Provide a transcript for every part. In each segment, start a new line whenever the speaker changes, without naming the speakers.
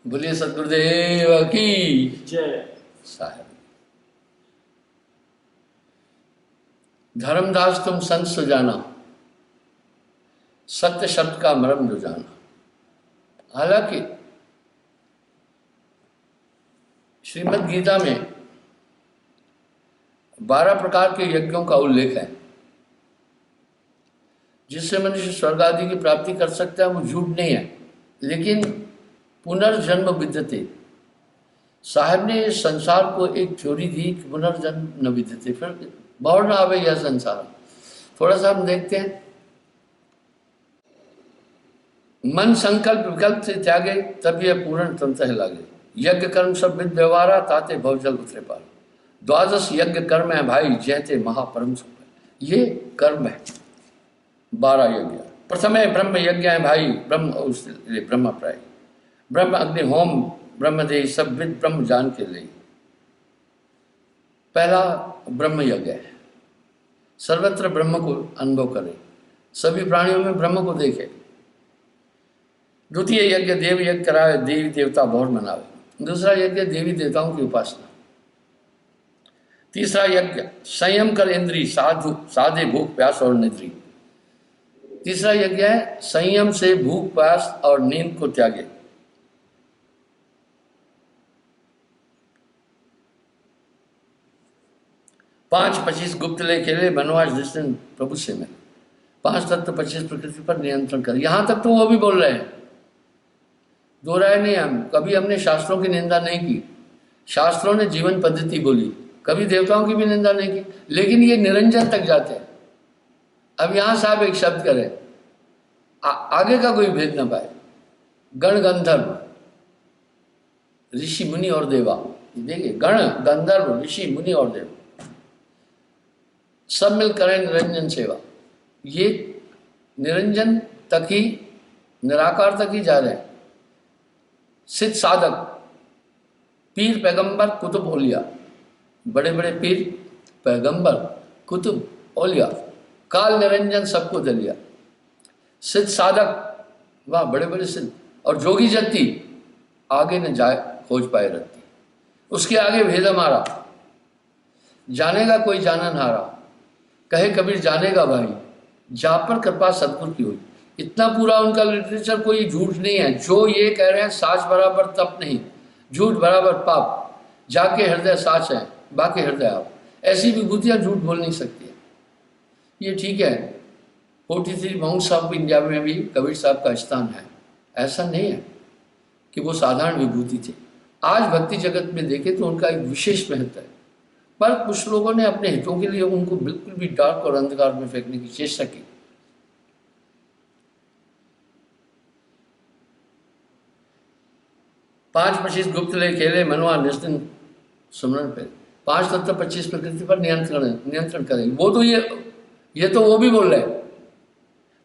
बोलिए सदगुरुदेव की
जय।
साहब। धर्मदास तुम संत सुजाना, सत्य शब्द का मर्म जो जाना। हालांकि श्रीमद् गीता में 12 प्रकार के यज्ञों का उल्लेख है जिससे मनुष्य स्वर्ग आदि की प्राप्ति कर सकता है। वो झूठ नहीं है, लेकिन पुनर्जन्म विद्यते। साहब ने इस संसार को एक थ्योरी दी कि पुनर्जन्म न विद्यते, फिर बहुत ना आवे यह संसार। थोड़ा सा हम देखते हैं। मन संकल्प विकल्प से त्यागे तब यह पूर्ण तंत्र लागे। यज्ञ कर्म सब विद व्यवहारा ताते भवजल उतरे पार। द्वादश यज्ञ कर्म है भाई जयते महापरम सुख। ये कर्म है 12 यज्ञ। प्रथम है ब्रह्म यज्ञ है भाई, ब्रह्म प्राय ब्रह्म अग्नि होम ब्रह्मदेह सब विद ब्रह्म जान के लिए। पहला ब्रह्म यज्ञ है, सर्वत्र ब्रह्म को अनुभव करे, सभी प्राणियों में ब्रह्म को देखे। द्वितीय यज्ञ देव यज्ञ करावे, देवी देवता बहुत मनावे। दूसरा यज्ञ देवी देवताओं की उपासना। तीसरा यज्ञ संयम कर इंद्री, साधु साधे भूख प्यास और निद्री। तीसरा यज्ञ है संयम से भूख प्यास और नींद को त्यागे। पांच 25 गुप्त ले खेले बनवास जिसने प्रभु से मिले। 5 तत्व 25 प्रकृति पर नियंत्रण कर। यहां तक तो वो भी बोल रहे हैं, दो राय नहीं। हम कभी हमने शास्त्रों की निंदा नहीं की, शास्त्रों ने जीवन पद्धति बोली, कभी देवताओं की भी निंदा नहीं की, लेकिन ये निरंजन तक जाते हैं। अब यहां साहब एक शब्द करें, आगे का कोई भेद ना पाए। गण गंधर्व ऋषि मुनि और देवा, देखिए गण गंधर्व ऋषि मुनि और देवा सब मिल करें निरंजन सेवा। ये निरंजन तक ही, निराकार तक ही जा रहे हैं। सिद्ध साधक पीर पैगंबर कुतुब औलिया, बड़े बड़े पीर पैगंबर कुतुब औलिया, काल निरंजन सबको दे लिया। सिद्ध साधक वाह बड़े बड़े सिद्ध, और जोगी जत्ती आगे न जाए खोज पाए रत्ती। उसके आगे भेद हमारा, जानेगा कोई जानन हारा, कहे कबीर जानेगा भाई, जा पर कृपा सदगुरु की हुई। इतना पूरा उनका लिटरेचर, कोई झूठ नहीं है। जो ये कह रहे हैं साच बराबर तप नहीं, झूठ बराबर पाप, जाके हृदय साच है बाकी हृदय आप, ऐसी विभूतियां झूठ बोल नहीं सकती है। ये ठीक है, 43 माउंट्स ऑफ इंडिया में भी कबीर साहब का स्थान है, ऐसा नहीं है कि वो साधारण विभूति थे। आज भक्ति जगत में देखें तो उनका एक विशेष महत्व है, पर कुछ लोगों ने अपने हितों के लिए उनको बिल्कुल भी डार्क और अंधकार में फेंकने की चेष्टा की। पांच 25 गुप्त ले खेले मनवा निस्तिन सुमरन पे। 5 तत्व 25 प्रकृति पर नियंत्रण करेंगे। वो तो ये तो वो भी बोल रहे हैं।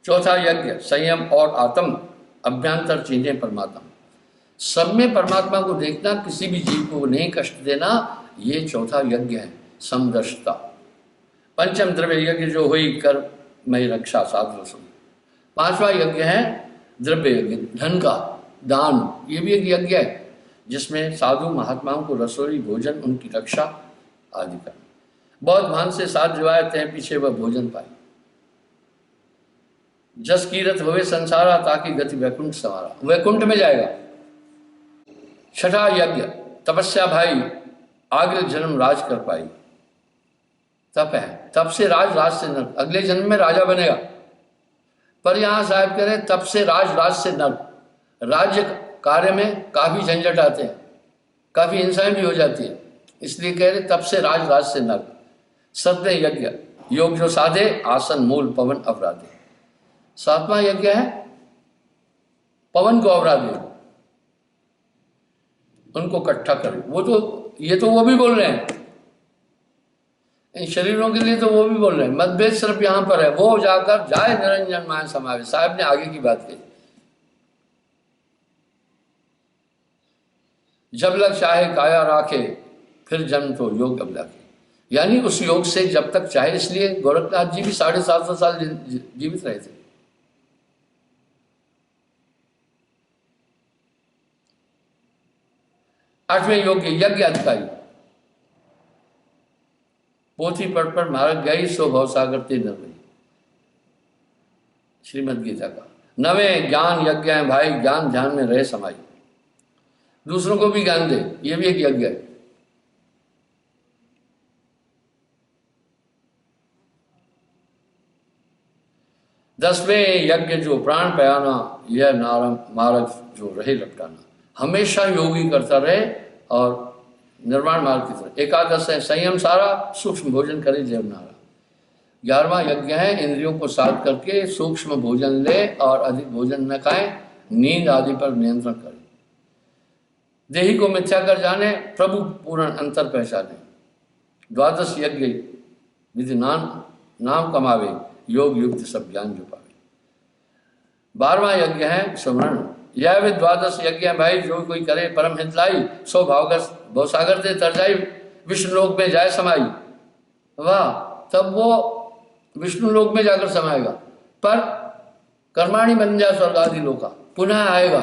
चौथा यज्ञ संयम और आत्म अभ्यंतर चीजें परमात्मा, सब में परमात्मा को देखना, किसी भी जीव को नहीं कष्ट देना, ये चौथा यज्ञ है समदर्शता। पंचम द्रव्य यज्ञ जो हुई कर मई रक्षा साध रसोई। 5वां यज्ञ है द्रव्य यज्ञ, धन का दान। ये भी एक यज्ञ है जिसमें साधु महात्माओं को रसोई भोजन उनकी रक्षा आदि करना। बहुत भान से साथ रिवायत है पीछे वह भोजन पाए। जस कीरत हुए संसारा ताकि गति वैकुंठ संवारा, वैकुंठ में जाएगा। छठा यज्ञ तपस्या भाई आगे जन्म राज कर पाई। तप है, तप से राज से नर, अगले जन्म में राजा बनेगा। पर यहां साहब कह रहे तप से राज से नर। राज्य कार्य में काफी झंझट आते हैं, काफी हिंसाएं भी हो जाती है, इसलिए कह रहे तप से राज से नर। सत्य यज्ञ योग जो साधे आसन मूल पवन अपराधे। 7वां यज्ञ है पवन को अपराधे, उनको इकट्ठा करे। वो तो ये तो वो भी बोल रहे हैं, इन शरीरों के लिए तो वो भी बोल रहे हैं। मतभेद सिर्फ यहां पर है, वो जाकर जाए निरंजन माया समावे। साहब ने आगे की बात कही, जब लग चाहे काया राखे फिर जन्म तो योग अब लगे। यानी उस योग से जब तक चाहे, इसलिए गोरखनाथ जी भी 750 साल जीवित रहे थे। 8वें योग्य यज्ञ अधिकारी, पोथी पर मार्ग गई सो भवसागर ते नरवई, श्रीमद् गीता का। 9वें ज्ञान यज्ञ है भाई, ज्ञान ध्यान में रहे समाई, दूसरों को भी ज्ञान दे, ये भी एक यज्ञ है। 10वें यज्ञ जो प्राण पयाना, यह मार्ग जो रहे लटकाना, हमेशा योगी करता रहे और निर्वाण मार्ग की तरफ। 11 है संयम सारा, सूक्ष्म भोजन करे जैवनारा। 11वां यज्ञ है इंद्रियों को साध करके सूक्ष्म भोजन ले और अधिक भोजन न खाए, नींद आदि पर नियंत्रण करे, देही को मिथ्या कर जाने, प्रभु पूर्ण अंतर पहचाने। 12 यज्ञ विधि नाम कमावे, योग युक्त सब ज्ञान जो पावे। 12वां यज्ञ है स्मरण, यह भी 12 यज्ञ है भाई, जो कोई करे परम हित लाई, सो भवसागर से तर जाई, विष्णु लोक में जाए समाई। वाह, तब वो विष्णु लोक में जाकर समाएगा, पर कर्माणी बन जाए स्वर्ग आदि लोका, पुनः आएगा।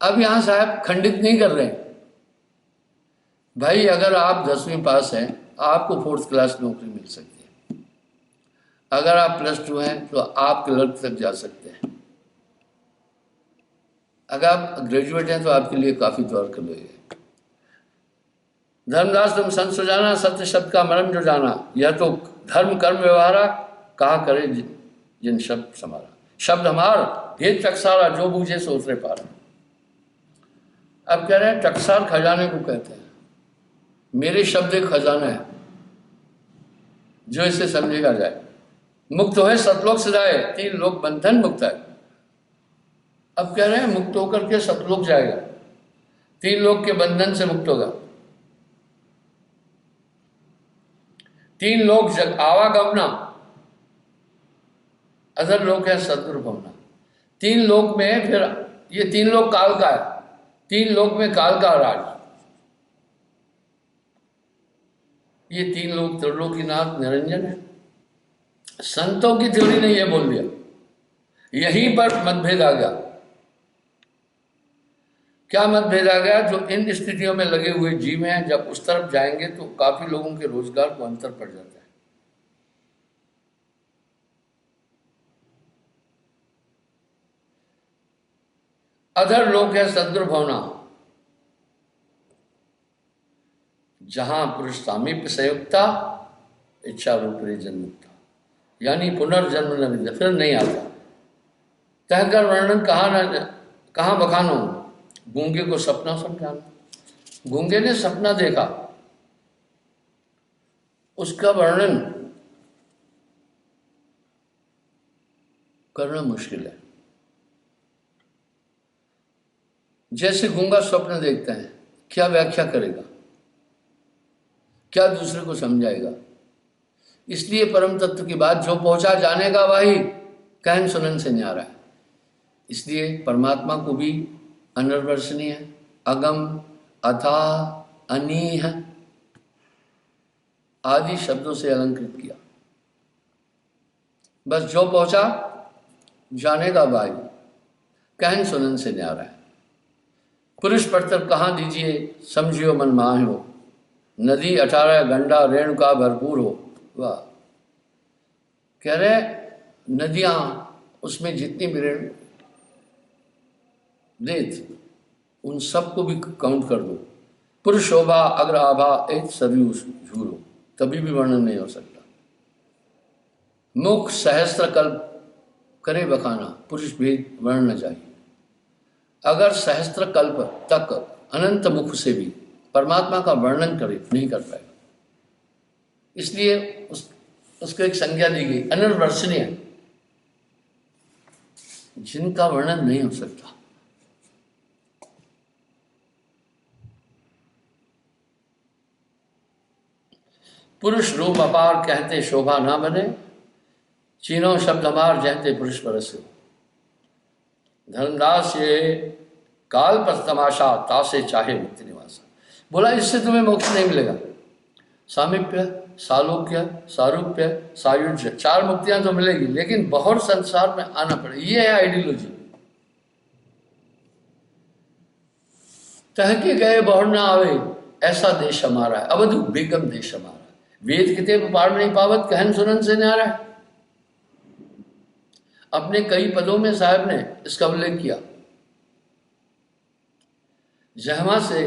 अब यहां साहब खंडित नहीं कर रहे भाई, अगर आप 10वीं पास हैं आपको 4th क्लास नौकरी मिल सकती है, अगर आप +2 हैं तो आप क्लर्क तक जा सकते हैं, अगर आप ग्रेजुएट हैं तो आपके लिए काफी द्वार खुले हैं। धर्मदास तुम संत सो जाना, सत्य शब्द का मर्म जो जाना, यह तो धर्म कर्म व्यवहारा, कहा करे जिन शब्द समारा। शब्द हमार भेद टकसारा, जो बूझे सो उतरे पार। अब कह रहे हैं टकसार खजाने को कहते हैं, मेरे शब्द एक खजाना है, जो इसे समझेगा जाए। मुक्त है सतलोक से जाए, 3 लोक बंधन मुक्त है। अब कह रहे हैं मुक्त होकर के सतलोक जाएगा, 3 लोक के बंधन से मुक्त होगा। 3 लोक जग आवागमना, अदर लोक है सदगुरु भवना। 3 लोक में, फिर ये 3 लोक काल का है, 3 लोक में काल का राज। ये 3 लोक त्रिलोकीनाथ निरंजन है। संतों की थ्योरी ने यह बोल दिया, यहीं पर मतभेद आ गया। क्या मतभेद आ गया? जो इन स्थितियों में लगे हुए जीव हैं, जब उस तरफ जाएंगे तो काफी लोगों के रोजगार को अंतर पड़ जाता है। अधर लोक है सदगुरु भवना, जहां पुरुष सामीप्य संयुक्ता, इच्छा रूप रे जन्मुक्ता, यानी पुनर्जन्म न विद्या, फिर नहीं आता। कहकर वर्णन कहाँ बखानो, गूंगे को सपना समझाना। गूंगे ने सपना देखा, उसका वर्णन करना मुश्किल है। जैसे गूंगा स्वप्न देखता है, क्या व्याख्या करेगा, क्या दूसरे को समझाएगा? इसलिए परम तत्व की बात जो पहुंचा जानेगा वही कहन सुनन से न्यारा है। इसलिए परमात्मा को भी अनिर्वचनीय, अगम, अथाह, अनीह आदि शब्दों से अलंकृत किया। बस जो पहुंचा जानेगा भाई, कहन सुनन से न्यारा है। पुरुष पढ़तर कहाँ दीजिए, समझियो मन माह हो, नदी 18 गंडा रेणुका भरपूर हो। वाह, कह रहे नदियां, उसमें जितनी भी रेत, उन सबको भी काउंट कर दो। पुरुष शोभा अग्र आभा एक सभी झूरो, कभी भी वर्णन नहीं हो सकता। मुख सहस्त्र कल्प करे बखाना, पुरुष भेद वर्ण न चाहिए। अगर सहस्त्र कल्प तक अनंत मुख से भी परमात्मा का वर्णन करे, नहीं कर पाएगा। इसलिए उसको एक संज्ञा दी गई, अनिर्वचनीय, जिनका वर्णन नहीं हो सकता। पुरुष रूप अपार कहते शोभा ना बने, चीनों शब्द अमार जहते पुरुष परस हो। धर्मदास ये काल पर तमाशा, तासे चाहे मुक्ति निवासा। बोला इससे तुम्हें मोक्ष नहीं मिलेगा। सामीप्य, सालोक्य, सारूप्य, सायुज्य, 4 मुक्तियां तो मिलेगी, लेकिन बहुत संसार में आना पड़ेगा। ये है आइडियोलॉजी। तह के गए बहुर न आवे, ऐसा देश हमारा है, अवधु बेगम देश हमारा है। वेद किते पार नहीं पावत, कहन सुनन से न्यारा है। अपने कई पदों में साहब ने इसका उल्लेख किया। जहमा से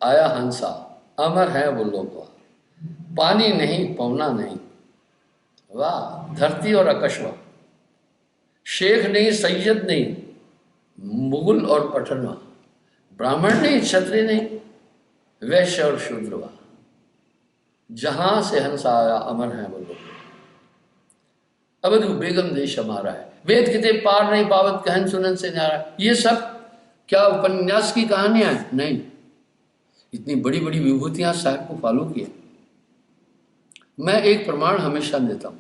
आया हंसा, अमर है वो लोग, पानी नहीं पौना नहीं, वाह धरती और आकाशवा, शेख नहीं सैयद नहीं, मुगल और पठनवा, ब्राह्मण नहीं क्षत्रिय नहीं, वैश्य और शूद्रवा, जहां से हंसा आया अमर है वो लोग, अवधु बेगम देश हमारा है। वेद किते पार नहीं पावत, कहन सुनन से न्यारा। ये सब क्या उपन्यास की कहानियां हैं? नहीं, इतनी बड़ी बड़ी विभूतियां साहब को फॉलो किया। मैं एक प्रमाण हमेशा देता हूं।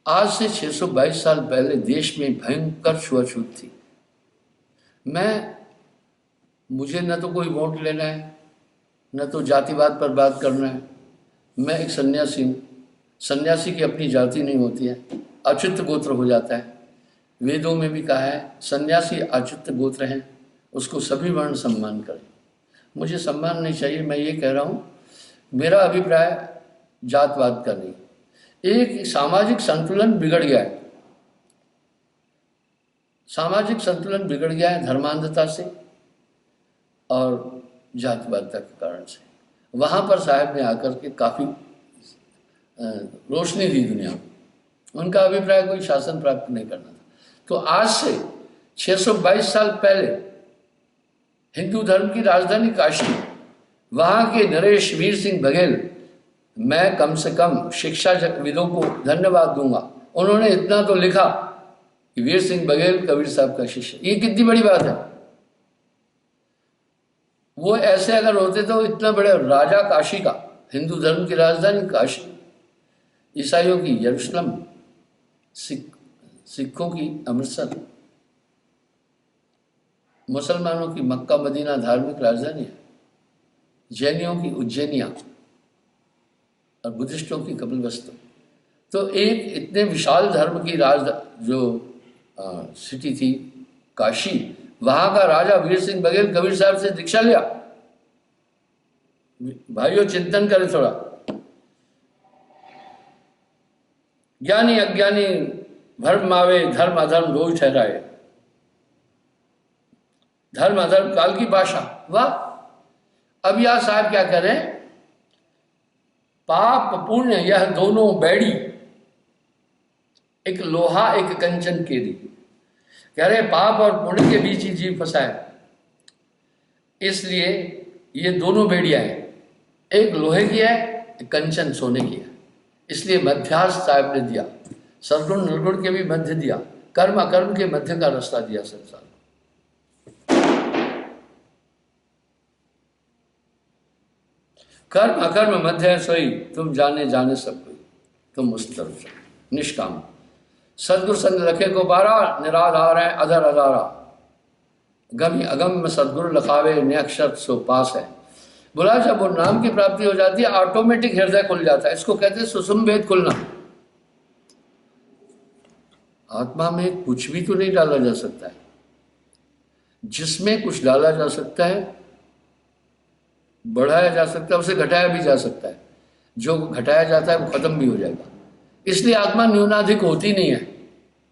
आज से 622 साल पहले देश में भयंकर छुआछूत थी। मुझे न तो कोई वोट लेना है, न तो जातिवाद पर बात करना है। मैं एक सन्यासी हूँ। सन्यासी की अपनी जाति नहीं होती है, अच्युत गोत्र हो जाता है। वेदों में भी कहा है सन्यासी अच्युत गोत्र हैं, उसको सभी वर्ण सम्मान करें। मुझे सम्मान नहीं चाहिए। मैं ये कह रहा हूँ, मेरा अभिप्राय जातवाद का नहीं। एक सामाजिक संतुलन बिगड़ गया है, सामाजिक संतुलन बिगड़ गया है धर्मांधता से और जातिवादता के कारण से। वहाँ पर साहब ने आकर के काफ़ी रोशनी दी दुनिया को। उनका अभिप्राय कोई शासन प्राप्त नहीं करना था। तो आज से 622 साल पहले हिंदू धर्म की राजधानी काशी, वहाँ के नरेश वीर सिंह बघेल, मैं कम से कम शिक्षा विदों को धन्यवाद दूंगा, उन्होंने इतना तो लिखा कि वीर सिंह बघेल कबीर साहब का शिष्य। ये कितनी बड़ी बात है। वो ऐसे अगर होते तो इतना बड़े राजा काशी का, हिंदू धर्म की राजधानी काशी, ईसाइयों की यरूशलेम, सिखों की अमृतसर, मुसलमानों की मक्का मदीना धार्मिक राजधानी है, जैनियों की उज्जैनिया और बुद्धिस्टों की कपिलवस्तु। तो एक इतने विशाल धर्म की जो सिटी थी काशी, वहां का राजा वीर सिंह बघेल कबीर साहब से दीक्षा लिया। भाइयों चिंतन करें थोड़ा। ज्ञानी अज्ञानी धर्म मावे, धर्म अधर्म रोज ठहराए, धर्म अधर्म काल की भाषा। वाह। अब यह साहब क्या करें, पाप पुण्य यह दोनों बैड़ी, एक लोहा एक कंचन केरी। कह रहे पाप और पुण्य के बीच ही जीव फंसा है, इसलिए ये दोनों बेड़ियां हैं, एक लोहे की है एक कंचन सोने की है। इसलिए मध्यास साहब ने दिया, सदगुण निर्गुण के भी मध्य दिया, कर्म अकर्म के मध्य का रास्ता दिया संसार। कर्म अकर्म मध्य सोई, तुम जाने जाने सब कोई, तुम उस तरफ निष्काम। सदगुरु संग रखे को बारा, निराधार है अधर अधारा, गमी अगम में सदगुरु लखावे, नियक्षर सो पास है। बोला जब वो नाम की प्राप्ति हो जाती है, ऑटोमेटिक हृदय खुल जाता है। इसको कहते हैं सुषुम भेद खुलना। आत्मा में कुछ भी तो नहीं डाला जा सकता है, जिसमें कुछ डाला जा सकता है, बढ़ाया जा सकता है, उसे घटाया भी जा सकता है। जो घटाया जाता है वो खत्म भी हो जाएगा। इसलिए आत्मा न्यूनाधिक होती नहीं है,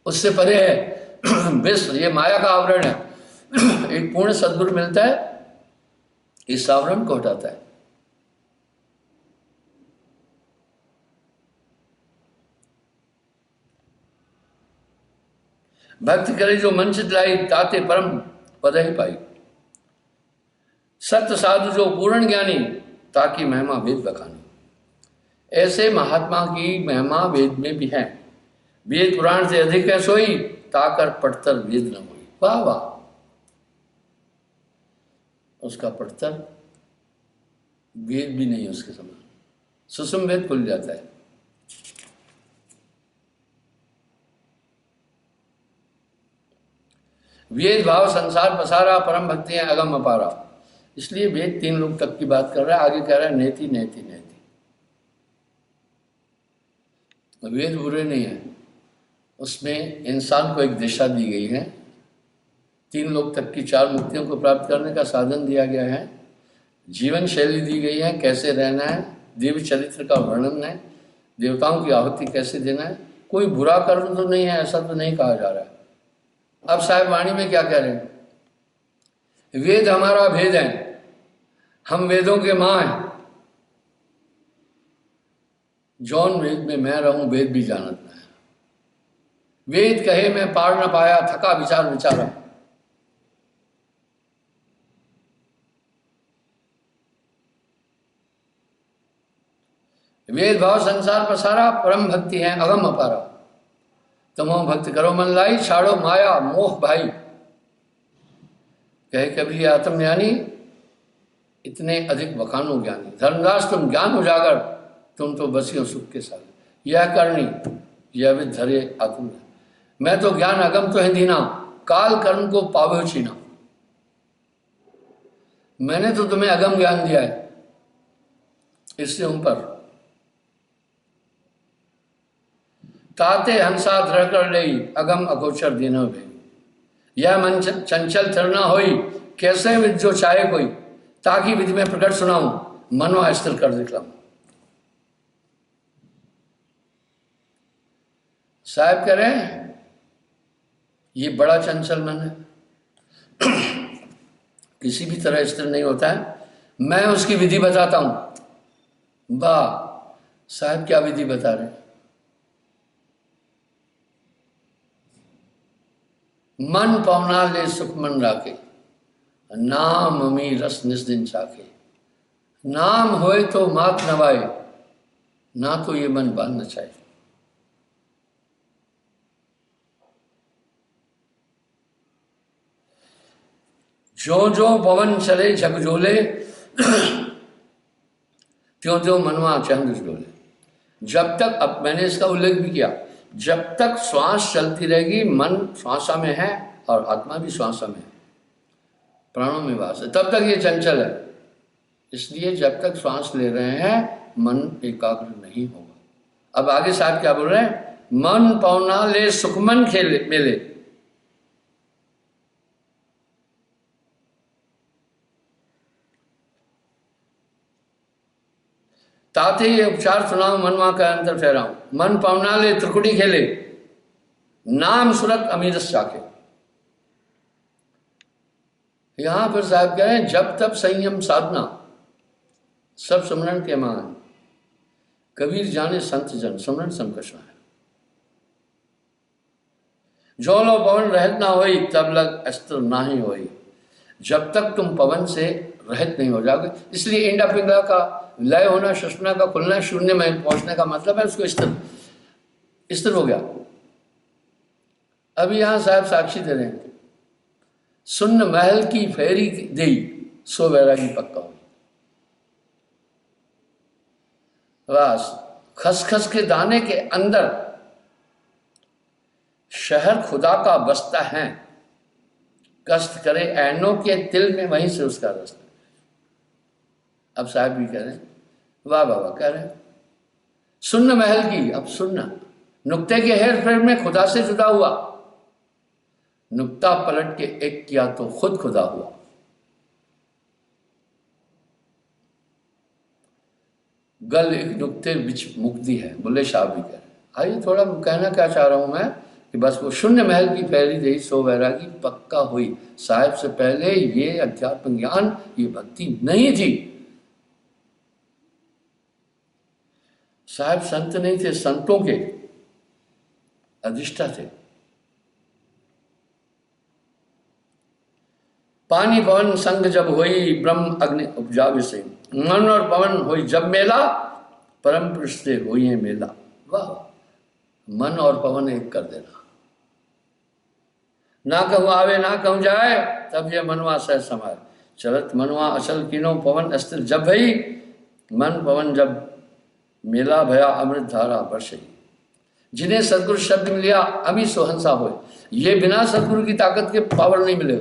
उससे परे है। विश्व ये माया का आवरण है। एक पूर्ण सद्गुरु मिलता है, इस आवरण को हटाता है। भक्ति करे जो मन चित लाई, ताते परम पद ही पाई। सत्य साधु जो पूर्ण ज्ञानी, ताकि महिमा वेद बखानी। ऐसे महात्मा की महिमा वेद में भी है। वेद पुराण से अधिक है सोई, ताकर पढ़तर वेद न हुई। वाह वाह। उसका पढ़तर वेद भी नहीं उसके समान। सुषुम वेद खुल जाता है। वेद भाव संसार पसारा, परम भक्ति है अगम अपारा। इसलिए वेद 3 लोग तक की बात कर रहा है। आगे कह रहा है नेति नेति नेति। वेद बुरे नहीं है, उसमें इंसान को एक दिशा दी गई है। 3 लोक तक की 4 मुक्तियों को प्राप्त करने का साधन दिया गया है, जीवन शैली दी गई है, कैसे रहना है, दिव्य चरित्र का वर्णन है, देवताओं की आहुति कैसे देना है। कोई बुरा कर्म तो नहीं है, ऐसा तो नहीं कहा जा रहा है। अब साहिब वाणी में क्या कह रहे हैं? वेद हमारा भेद है, हम वेदों के मां हैं। जौन वेद में मैं रहूं, वेद भी जानत ना है। वेद कहे मैं पार न पाया, थका विचार विचारा। वेद भाव संसार पसारा, परम भक्ति है अगम अपारा। तमो भक्त करो मन लाई, छाड़ो माया मोह भाई। कहे कभी आत्मज्ञानी, इतने अधिक बखानो ज्ञानी। धर्मदास तुम ज्ञान उजागर, तुम तो बसियो सुख के साथ। यह करनी यह विद धरे आत्म, मैं तो ज्ञान अगम तो है दीना, काल कर्म को पावे छीना। मैंने तो तुम्हें अगम ज्ञान दिया है, इससे ऊपर ताते हंसा धर कर ले, अगम अगोचर दीनो भे। यह मन चंचल थिर न होई, कैसे विद जो चाहे कोई। ताकि विधि में प्रकट सुनाऊं, मनवा स्थिर कर दिखलाऊं। साहब कह रहे हैं ये बड़ा चंचल मन है, किसी भी तरह स्थिर नहीं होता है। मैं उसकी विधि बताता हूं। वाह साहब, क्या विधि बता रहे हैं? मन पवना ले सुख मन राखे, नाम अमी रस निस्दिन चाखे। नाम होए तो मात नवाए, ना तो ये मन बांध न चाहे। जो जो पवन चले झकझोले, त्यों त्यों मनवा चंद्र डोले। जब तक, अब मैंने इसका उल्लेख भी किया, जब तक श्वास चलती रहेगी, मन श्वासा में है और आत्मा भी श्वासा में है, प्राणों में वास है, तब तक ये चंचल है। इसलिए जब तक श्वास ले रहे हैं मन एकाग्र नहीं होगा। अब आगे साहब क्या बोल रहे हैं? मन पौना ले सुखमन खेले मेले। ताते ये उपचार सुनाओ, मनवा का अंतर ठहराऊं। मन पवना ले त्रिकुटी खेले, नाम सुरत अमीरस चाखे। यहां पर साहब कह रहे हैं जब तब संयम साधना, सब सुमरण के मान। कबीर जाने संत जन, सुमरण संकर्षण है। जो लो पवन रहित ना होई, तब लग अस्त्र ना ही होई। जब तक तुम पवन से रहित नहीं हो जाओगे, इसलिए इंडा पिंगला का लय होना, सुषुम्ना का खुलना, शून्य में पहुंचने का मतलब है उसको स्थिर स्थिर हो गया। अभी यहां साहब साक्षी दे रहे हैं, सुन्न महल की फेरी दी, सो वैरागी पक्का हो। बस खसखस के दाने के अंदर शहर खुदा का बसता है, कष्ट करे ऐनों के तिल में, वहीं से उसका रास्ता। अब साहब भी कह रहे हैं, वाह बाबा कह रहे हैं, सुन्न महल की। अब सुनना, नुक्ते के हेर फेर में खुदा से जुदा हुआ, नुक्ता पलट के एक किया तो खुद खुदा हुआ। गल एक नुक्ते बिच मुक्ति है, बुल्ले शाह भी कह रहे हैं। आइए थोड़ा कहना क्या चाह रहा हूं मैं कि बस वो शून्य महल की फैली रही, सो वैरागी पक्का हुई। साहिब से पहले ये अध्यात्म ज्ञान, ये भक्ति नहीं थी। साहिब संत नहीं थे, संतों के अधिष्ठा थे। पानी पवन संग जब होई, ब्रह्म अग्नि उपजावे से। मन और पवन होई जब मेला, परम पुरुष से होई है मेला। वाह, मन और पवन एक कर देना। ना कहूँ आवे ना कहूँ जाए, तब ये मनवा सह समाये। चलत मनवा अचल किनो, पवन अस्थिर जब भई। मन पवन जब मेला भया, अमृत धारा बरसई। जिन्हें सदगुरु शब्द मिलिया, अमी सोहंसा होए। ये बिना सदगुरु की ताकत के पावर नहीं मिले।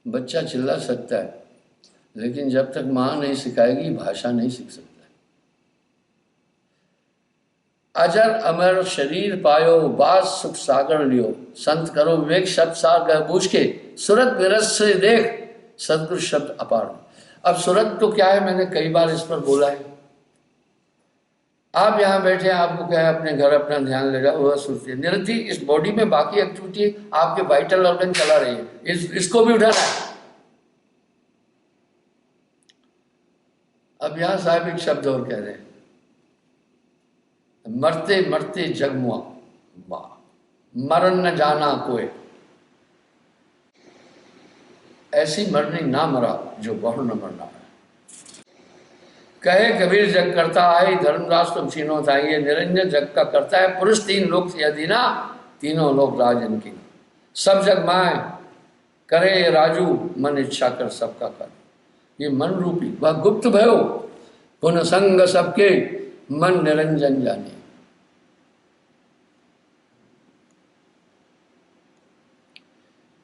बच्चा चिल्ला सकता है, लेकिन जब तक मां नहीं सिखाएगी भाषा नहीं सीख सकता। अजर अमर शरीर पायो, बास सुख सागर लियो, संत करो विवेक शब्द सार कह बूझ के, सूरत विरस से देख सदगुरु शब्द अपार। अब सूरत तो क्या है, मैंने कई बार इस पर बोला है। आप यहाँ बैठे हैं, आपको क्या है, अपने घर अपना ध्यान ले रहा हुआ सुनते निरंतर इस बॉडी में बाकी एक्टिविटी आपके वाइटल ऑर्गन चला रही है, इसको भी उठाना है। अब यहाँ साहब एक शब्द और कह रहे हैं, मरते मरते जगमुआ, मरण न जाना कोई, ऐसी मरनी ना मरा जो बहु न मरना है। कहे कबीर जग करता आई, धर्मदास तुम छीनो था, ये निरंजन जग का करता है, पुरुष तीन लोक यदि ना, तीनों लोग राज इनकी, सब जग माए करे ये राजू, मन इच्छा कर सबका कर। ये मन रूपी वह गुप्त भयो, पुन संग सबके, मन निरंजन जाने।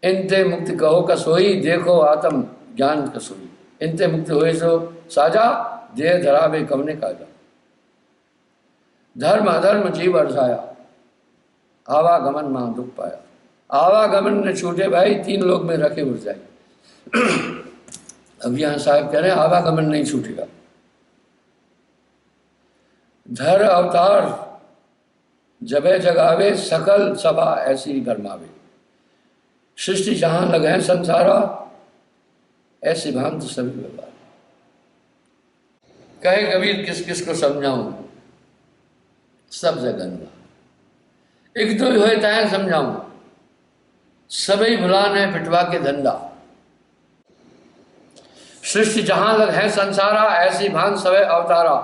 इनते मुक्ति कहो का सोई, देखो आत्म ज्ञान का सोई, इनते मुक्ति हुए सो साजा, देह धरावे कवने काजा। धर्म अधर्म जीव अर्जाया, आवागमन मां दुख पाया। आवागमन न छूटे भाई, तीन लोग में रखे उड़ जाए। अब यहां साहब कह रहे हैं आवागमन नहीं छूटेगा। धर अवतार जबे जगावे, सकल सभा ऐसी भरमावे। सृष्टि जहां लगे संसारा, ऐसी भांत सभी व्यवहार। कहे कबीर किस किस को समझाऊं, सब जगन्ना एक तो हुए ताए समझाऊं, सभी भुलान है पिटवा के धंधा। सृष्टि जहां लग है संसारा, ऐसी भांत सवे अवतारा।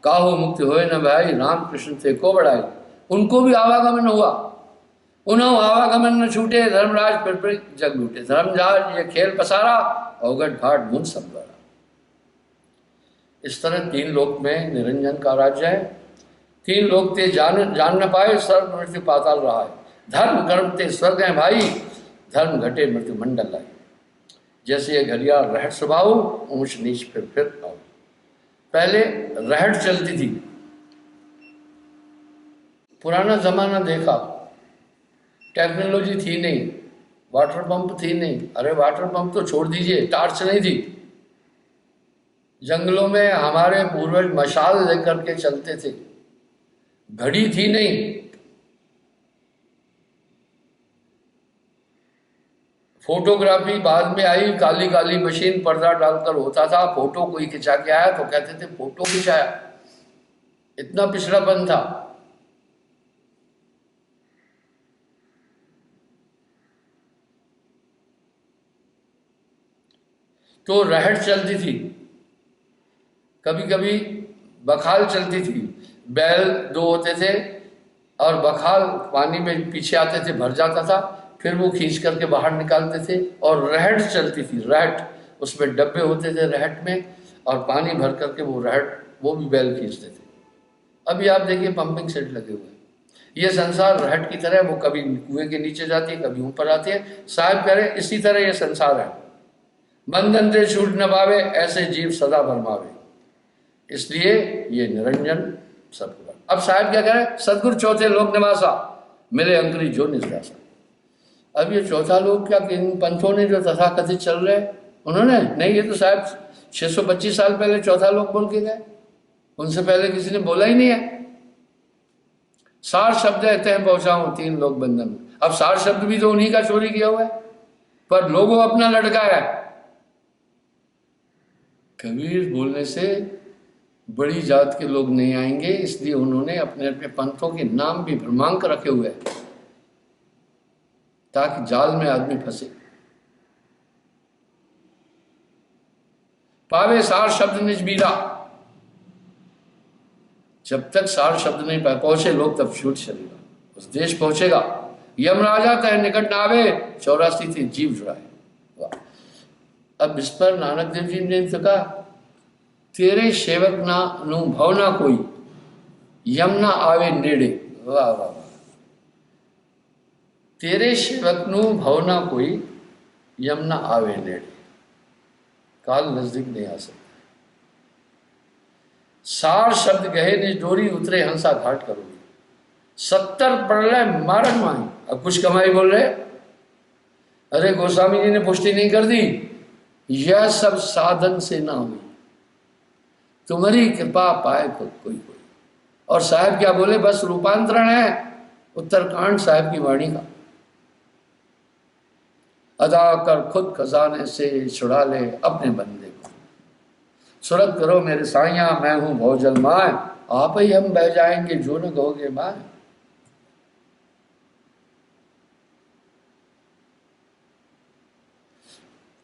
काहो मुक्ति होए न भाई, राम कृष्ण थे को बढ़ाई। उनको भी आवागमन हुआ, उन्हों आवागमन न छूटे, धर्मराज फिर जग लूटे। धर्मराज ये खेल पसारा, अवगढ़ घाट मुन संवारा। इस तरह तीन लोक में निरंजन का राज्य है। तीन लोक ते जान न पाए, स्वर्ग मृत्यु पाताल रहा है। धर्म कर्म ते स्वर्ग है भाई, धर्म घटे मृत्यु मंडल लाई। जैसे ये घड़ियाल रहट स्वभाव, ऊंच नीच फिर आओ। पहले रहट चलती थी, पुराना जमाना देखा, टेक्नोलॉजी थी नहीं, वाटर पंप थी नहीं। अरे वाटर पंप तो छोड़ दीजिए, टार्च नहीं थी। जंगलों में हमारे पूर्वज मशाल लेकर के चलते थे, घड़ी थी नहीं। फोटोग्राफी बाद में आई, काली काली मशीन पर्दा डालकर होता था। फोटो कोई खिंचा के आया तो कहते थे फोटो खिंचाया, इतना पिछड़ापन था। तो रहट चलती थी, कभी कभी बखाल चलती थी। बैल दो होते थे और बखाल पानी में पीछे आते थे, भर जाता था, फिर वो खींच करके बाहर निकालते थे। और रहट चलती थी, रहट, उसमें डब्बे होते थे रहट में, और पानी भर करके वो रहट, वो भी बैल खींचते थे। अभी आप देखिए पंपिंग सेट लगे हुए हैं। ये संसार रहट की तरह, वो कभी कुएं के नीचे जाती है, कभी ऊपर आती है। साहब कह रहे इसी तरह ये संसार है, बंधन से छूट न पावे, ऐसे जीव सदा भरमावे। इसलिए ये निरंजन सतगुरु। अब साहब क्या कह रहे हैं, सतगुरु चौथे लोक निवासा, मिले अंकुरी जो निस्वासा। अब ये चौथा लोक क्या इन पंथों ने जो तथाकथित चल रहे उन्होंने नहीं, ये तो साहब 625 साल पहले चौथा लोक बोल के गए, उनसे पहले किसी ने बोला ही नहीं है। सार शब्द है तह पहुंचाऊं तीन लोक बंधन। अब सार शब्द भी तो उन्हीं का चोरी किया हुआ है, पर लोगों अपना लटकाया है। कबीर बोलने से बड़ी जात के लोग नहीं आएंगे, इसलिए उन्होंने अपने अपने पंथों के नाम भी भ्रमांक रखे हुए हैं, ताकि जाल में आदमी फंसे। पावे सार शब्द निज बीरा, जब तक सार शब्द नहीं पहुंचे लोग, तब छूट चलेगा, उस देश पहुंचेगा। यमराजा तय निकट ना आवे, 84 थी जीव जुड़ाए। अब इस पर नानक देव जी ने तो कहा, तेरे सेवक ना नु भव ना कोई, यम ना आवे नेड़े। वाह वाह वाह। तेरे सेवक नु भव ना कोई, यम ना आवे नेड़े। काल नजदीक नहीं आ सकता। सार शब्द गहे निज डोरी, उतरे हंसा घाट करोगी। 70 प्रलय मारन माई। अब कुछ कमाई बोल रहे, अरे गोस्वामी जी ने पुष्टि नहीं कर दी, यह सब साधन से ना हुई, तुम्हारी कृपा पाए कोई कोई। और साहब क्या बोले, बस रूपांतरण है उत्तरकांड साहब की वाणी का। अदा कर खुद खजाने से छुड़ा ले अपने बंदे को, सुरत करो मेरे साइया मैं हूं भोजल माए, आप ही हम बह जाएंगे जो न कहोगे माए।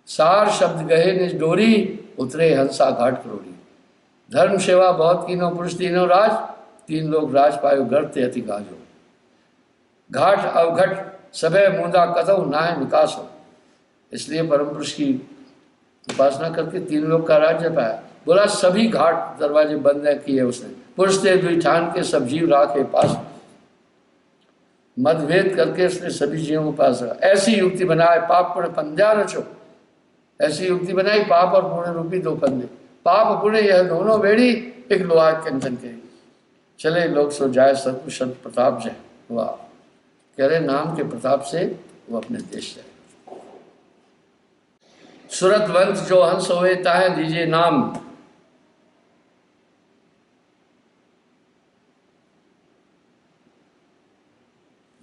सार शब्द गहे निज डोरी, उतरे हंसा घाट करोड़ी। धर्म सेवा बहुत कीनो पुरुष तीनों राज, 3 लोग राज पायो गर्ते अति गाजो। घाट अवघट सबे मुंदा कथो नाय विकास हो। इसलिए परम पुरुष की उपासना करके 3 लोग का राज्य पाया। बोला सभी घाट दरवाजे बंद किए उसने, पुरुष ते दुईठान के सब जीव राखे पास, मतभेद करके उसने सभी जीवों को पास रखा। ऐसी युक्ति बनाए पाप पुण्य पंद्या रचो, ऐसी युक्ति बनाई पाप और पुण्य रूपी 2 फंदे। पाप पुण्य यह दोनों बेड़ी एक लोहा कंचन के, चले लोग सो जाए सतु संत प्रताप जय। वाह, कह रहे नाम के प्रताप से वो अपने देश जाए। सुरत वंश जो हंस होए ताहे दीजिए नाम।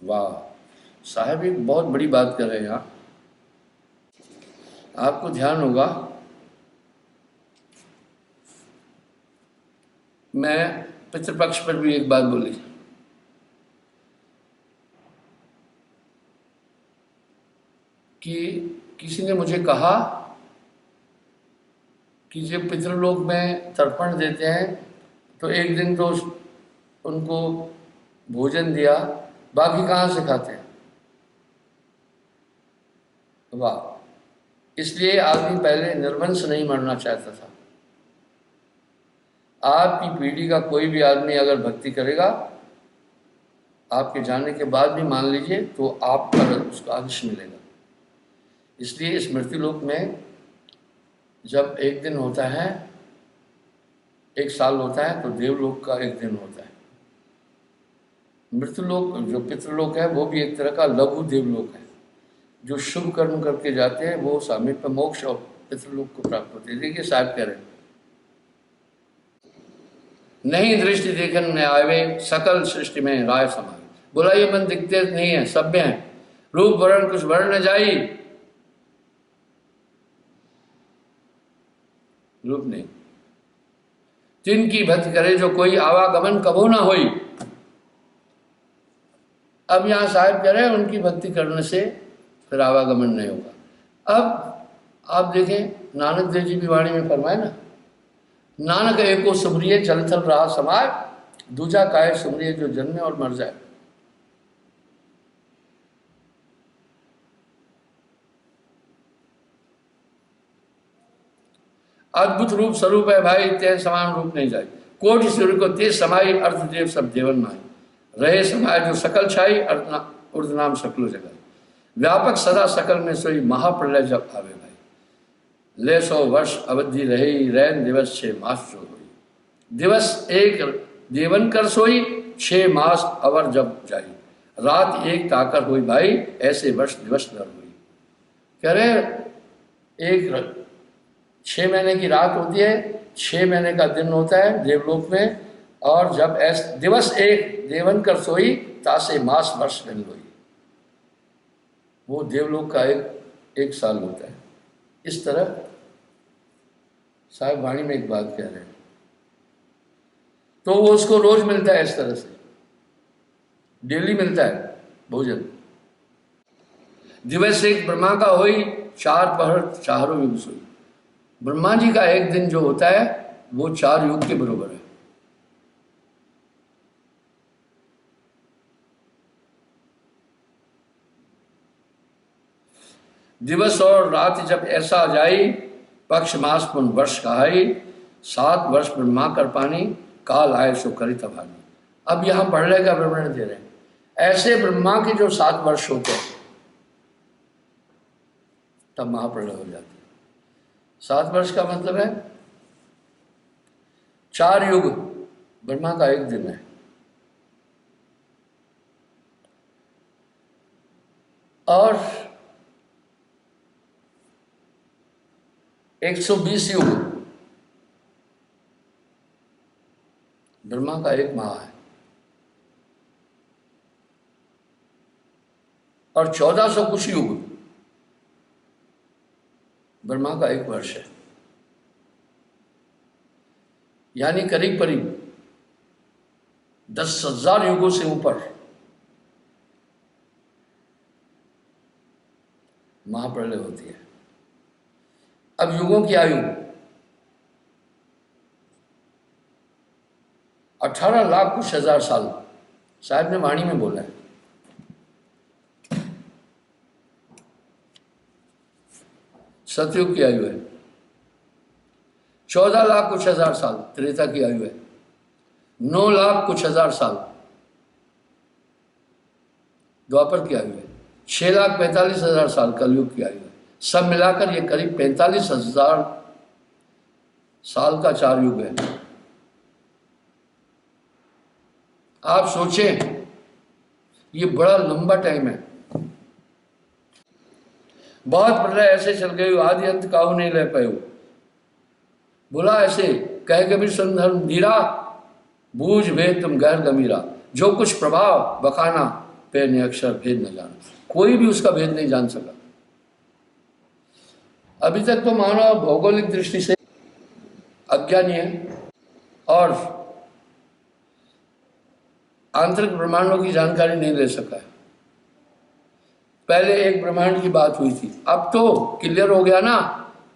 वाह, साहब एक बहुत बड़ी बात कर रहे हैं यहाँ, आपको ध्यान होगा। मैं पितृपक्ष पर भी एक बात बोली कि किसी ने मुझे कहा कि जब पितृलोक में तर्पण देते हैं तो एक दिन तो उनको भोजन दिया, बाकी कहाँ से खाते हैं। वाह, इसलिए आदमी पहले निर्वंश नहीं मरना चाहता था। आपकी पीढ़ी का कोई भी आदमी अगर भक्ति करेगा, आपके जाने के बाद भी मान लीजिए, तो आप पर उसका अंश मिलेगा। इसलिए इस मृत्युलोक में जब एक दिन होता है, 1 साल होता है, तो देवलोक का 1 दिन होता है। मृत्युलोक जो पितृलोक है वो भी एक तरह का लघु देवलोक है। जो शुभ कर्म करके जाते हैं वो सामीप्य मोक्ष और पितृलोक को प्राप्त होते हैं। देखिए साहब कह रहे हैं, नहीं दृष्टि देखन में आवे सकल सृष्टि में राय समाये। बोला ये मन दिखते नहीं है, सभ्य है, रूप वर्ण कुछ वर्ण न जाई, रूप नहीं। जिनकी भक्ति करे जो कोई आवागमन कबो ना होई। अब यहां साहब कह रहे हैं उनकी भक्ति करने से फिर आवागमन नहीं होगा। अब आप देखें नानक देव जी की वाणी में फरमाए ना, नानक एको सुमरिये चल थल रहा समाय, दूजा काय सुमरिये जो जन्मे और मर जाए। अद्भुत रूप स्वरूप है भाई, तेज समान रूप नहीं जाए। कोटि सूर्य को तेज समाई, अर्थ देव सब देवन माई। रहे समाय जो सकल छाई, उर्द नाम सकलो जगह। व्यापक सदा सकल में सोई, महाप्रलय जब आवे भाई। ले 100 वर्ष अवधि रही, रैन दिवस 6 मास जो हुई। दिवस एक देवन कर सोई, 6 मास अवर जब जाई। रात एक ताकर हुई भाई, ऐसे वर्ष दिवस दर हुई। कह रहे एक 6 महीने की रात होती है, 6 महीने का दिन होता है देवलोक में, और जब ऐसे दिवस एक देवन कर सोई, तासे मास वर्ष मिल हुई। वो देवलोक का एक साल होता है। इस तरह साहब वाणी में एक बात कह रहे हैं, तो वो उसको रोज मिलता है, इस तरह से डेली मिलता है भोजन। दिवस एक ब्रह्मा का होई, 4 पहर चारों युग सोई। ब्रह्मा जी का एक दिन जो होता है वो 4 युग के बराबर है। दिवस और रात जब ऐसा जाई, पक्ष मास पुन वर्ष कहाई। 7 वर्ष ब्रह्मा कर पानी, काल आए सो करी तबानी। अब यहां पढ़ने का विवरण दे रहे हैं। ऐसे ब्रह्मा के जो 7 वर्ष होते हैं तब महाप्रलय हो जाती है। 7 वर्ष का मतलब है 4 युग, ब्रह्मा का एक दिन है। और 120 युग ब्रह्मा का एक माह है, और 1400 कुछ युग ब्रह्मा का एक वर्ष है। यानी करीब करीब 10,000 युगों से ऊपर महाप्रलय होती है। अब युगों की आयु 18 लाख कुछ हजार साल शायद ने वाणी में बोला है। सतयुग की आयु है 14 लाख कुछ हजार साल, त्रेता की आयु है 9 लाख कुछ हजार साल, द्वापर की आयु है 6,45,000 साल, कलयुग की आयु है। सब मिलाकर ये करीब 45,000 साल का 4 युग है। आप सोचें, ये बड़ा लंबा टाइम है। बहुत प्रलय ऐसे चल गए, आदि अंत काहू नहीं ले पाए। बोला ऐसे, कह कबीर सुंदर धीरा, बूझ भेद तुम गहर गमीरा, जो कुछ प्रभाव बखाना पे ने अक्षर भेद न जाना। कोई भी उसका भेद नहीं जान सका। अभी तक तो मानव भौगोलिक दृष्टि से अज्ञानी है और आंतरिक ब्रह्मांडों की जानकारी नहीं ले सका है। पहले एक ब्रह्मांड की बात हुई थी, अब तो क्लियर हो गया ना,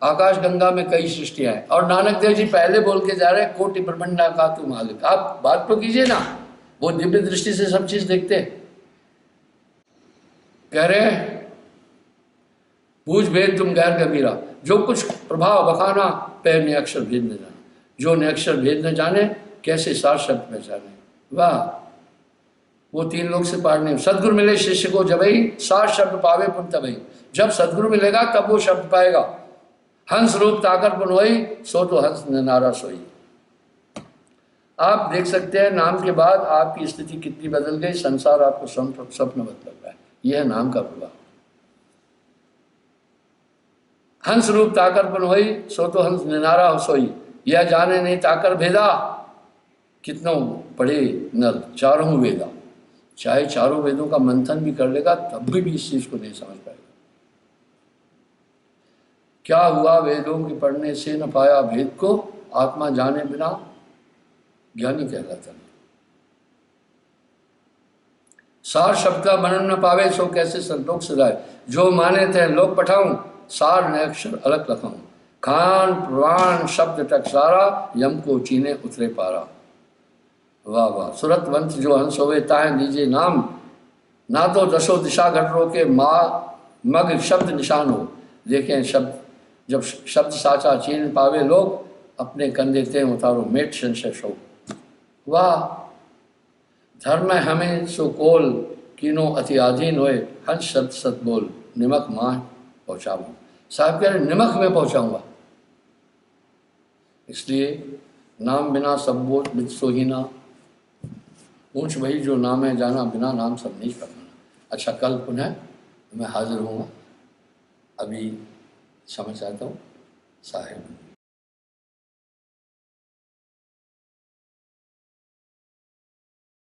आकाश गंगा में कई सृष्टियां हैं। और नानक देव जी पहले बोल के जा रहे हैं, कोटि ब्रह्मंडा का तू मालिक। आप बात तो कीजिए ना, वो दिव्य दृष्टि से सब चीज देखते हैं। कह रहे हैं बूझ भेद तुम गैर गंभीरा, जो कुछ प्रभाव बखाना पैर ने अक्षर भेद न जाने। जो ने अक्षर भेद न जाने, कैसे सार शब्द पहचाने। वाह, वो 3 लोग से पार नहीं। सदगुरु मिले शिष्य को जबई, सार शब्द पावे पुन तबई। जब सदगुरु मिलेगा तब वो शब्द पाएगा। हंस रूप ताकर पुन होई, सो तो हंस नारा सोई। आप देख सकते हैं नाम के बाद आपकी स्थिति कितनी बदल गई। संसार आपको स्वप्न बदल रहा है। यह है नाम का प्रभाव। हंस रूप ताकर पुन होई, सो तो हंस निनारा हो सोई। यह जाने नहीं ताकर भेदा, कितनों पढ़े नर चारों वेदा। चाहे चारों वेदों का मंथन भी कर लेगा तब भी इस चीज को नहीं समझ पाएगा। क्या हुआ वेदों के पढ़ने से न पाया भेद को, आत्मा जाने बिना ज्ञानी कहलाता नहीं। सार शब्द का मनन न पावे, सो कैसे संतोष सदाए। जो माने थे लोक पठाऊं, सार न अक्षर अलग लखाऊं। खान पुराण शब्द टकसारा, यम को चीने उतरे पारा। वाह वाह। सुरत वंश जो हंस होवे, ताए लीजिए नाम। ना तो दशो दिशा घट रोके, मग शब्द निशान हो। देखें शब्द, जब शब्द साचा चीन पावे लोग, अपने कंधे ते उतारो मेट संशय शो। वाह। धर्म हमें सो कोल, किनो अति आधीन होए। हंस शब्द सत बोल, निमक मां पहुंचाऊंगा। साहब कह रहे निमक में पहुंचाऊंगा। इसलिए नाम बिना सब बोल सोहीना। ऊंच वही जो नाम है जाना, बिना नाम सब नहीं करना। अच्छा, कल पुनः मैं हाजिर हूँगा। अभी समझ आता हूँ साहेब।